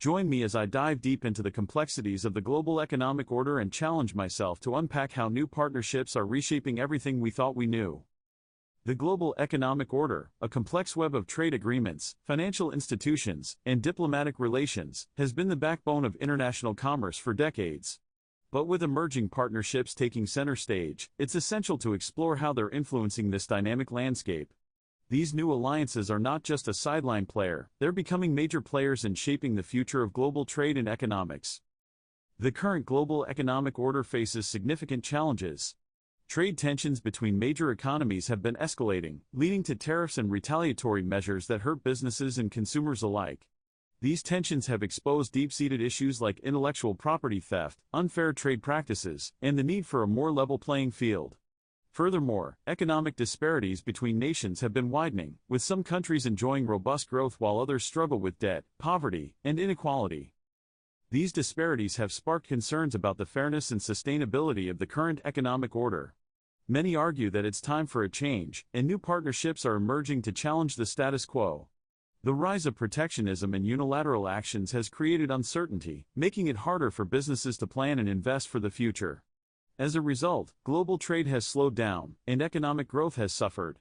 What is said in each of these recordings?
Join me as I dive deep into the complexities of the global economic order and challenge myself to unpack how new partnerships are reshaping everything we thought we knew. The global economic order, a complex web of trade agreements, financial institutions, and diplomatic relations, has been the backbone of international commerce for decades. But with emerging partnerships taking center stage, it's essential to explore how they're influencing this dynamic landscape. These new alliances are not just a sideline player, they're becoming major players in shaping the future of global trade and economics. The current global economic order faces significant challenges. Trade tensions between major economies have been escalating, leading to tariffs and retaliatory measures that hurt businesses and consumers alike. These tensions have exposed deep-seated issues like intellectual property theft, unfair trade practices, and the need for a more level playing field. Furthermore, economic disparities between nations have been widening, with some countries enjoying robust growth while others struggle with debt, poverty, and inequality. These disparities have sparked concerns about the fairness and sustainability of the current economic order. Many argue that it's time for a change, and new partnerships are emerging to challenge the status quo. The rise of protectionism and unilateral actions has created uncertainty, making it harder for businesses to plan and invest for the future. As a result, global trade has slowed down, and economic growth has suffered.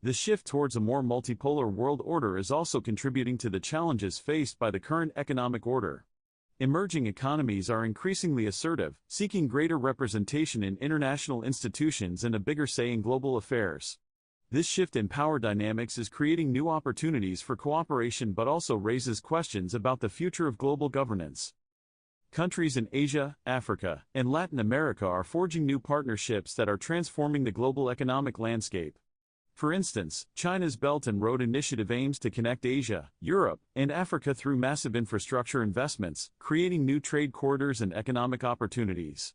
The shift towards a more multipolar world order is also contributing to the challenges faced by the current economic order. Emerging economies are increasingly assertive, seeking greater representation in international institutions and a bigger say in global affairs. This shift in power dynamics is creating new opportunities for cooperation but also raises questions about the future of global governance. Countries in Asia, Africa, and Latin America are forging new partnerships that are transforming the global economic landscape. For instance, China's Belt and Road Initiative aims to connect Asia, Europe, and Africa through massive infrastructure investments, creating new trade corridors and economic opportunities.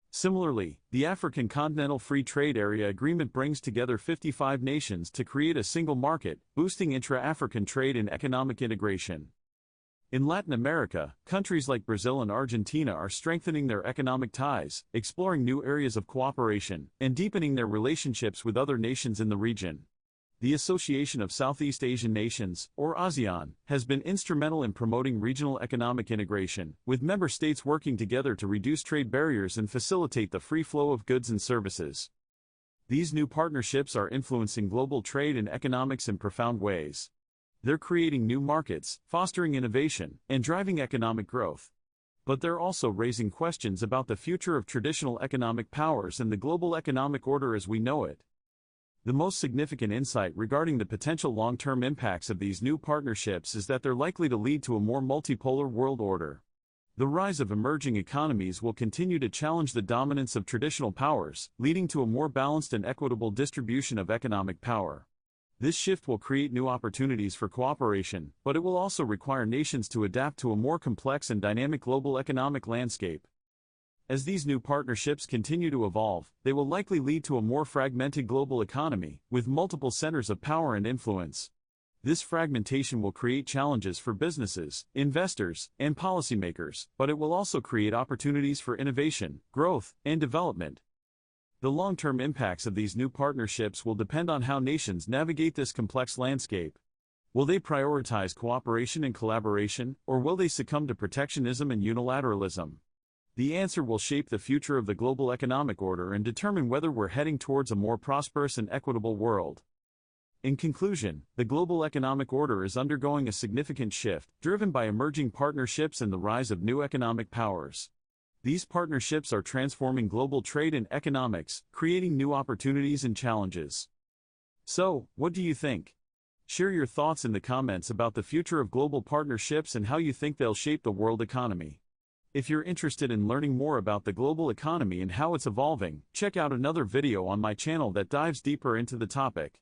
Similarly, the African Continental Free Trade Area Agreement brings together 55 nations to create a single market, boosting intra-African trade and economic integration. In Latin America, countries like Brazil and Argentina are strengthening their economic ties, exploring new areas of cooperation, and deepening their relationships with other nations in the region. The Association of Southeast Asian Nations, or ASEAN, has been instrumental in promoting regional economic integration, with member states working together to reduce trade barriers and facilitate the free flow of goods and services. These new partnerships are influencing global trade and economics in profound ways. They're creating new markets, fostering innovation, and driving economic growth. But they're also raising questions about the future of traditional economic powers and the global economic order as we know it. The most significant insight regarding the potential long-term impacts of these new partnerships is that they're likely to lead to a more multipolar world order. The rise of emerging economies will continue to challenge the dominance of traditional powers, leading to a more balanced and equitable distribution of economic power. This shift will create new opportunities for cooperation, but it will also require nations to adapt to a more complex and dynamic global economic landscape. As these new partnerships continue to evolve, they will likely lead to a more fragmented global economy, with multiple centers of power and influence. This fragmentation will create challenges for businesses, investors, and policymakers, but it will also create opportunities for innovation, growth, and development. The long-term impacts of these new partnerships will depend on how nations navigate this complex landscape. Will they prioritize cooperation and collaboration, or will they succumb to protectionism and unilateralism? The answer will shape the future of the global economic order and determine whether we're heading towards a more prosperous and equitable world. In conclusion, the global economic order is undergoing a significant shift, driven by emerging partnerships and the rise of new economic powers. These partnerships are transforming global trade and economics, creating new opportunities and challenges. So, what do you think? Share your thoughts in the comments about the future of global partnerships and how you think they'll shape the world economy. If you're interested in learning more about the global economy and how it's evolving, check out another video on my channel that dives deeper into the topic.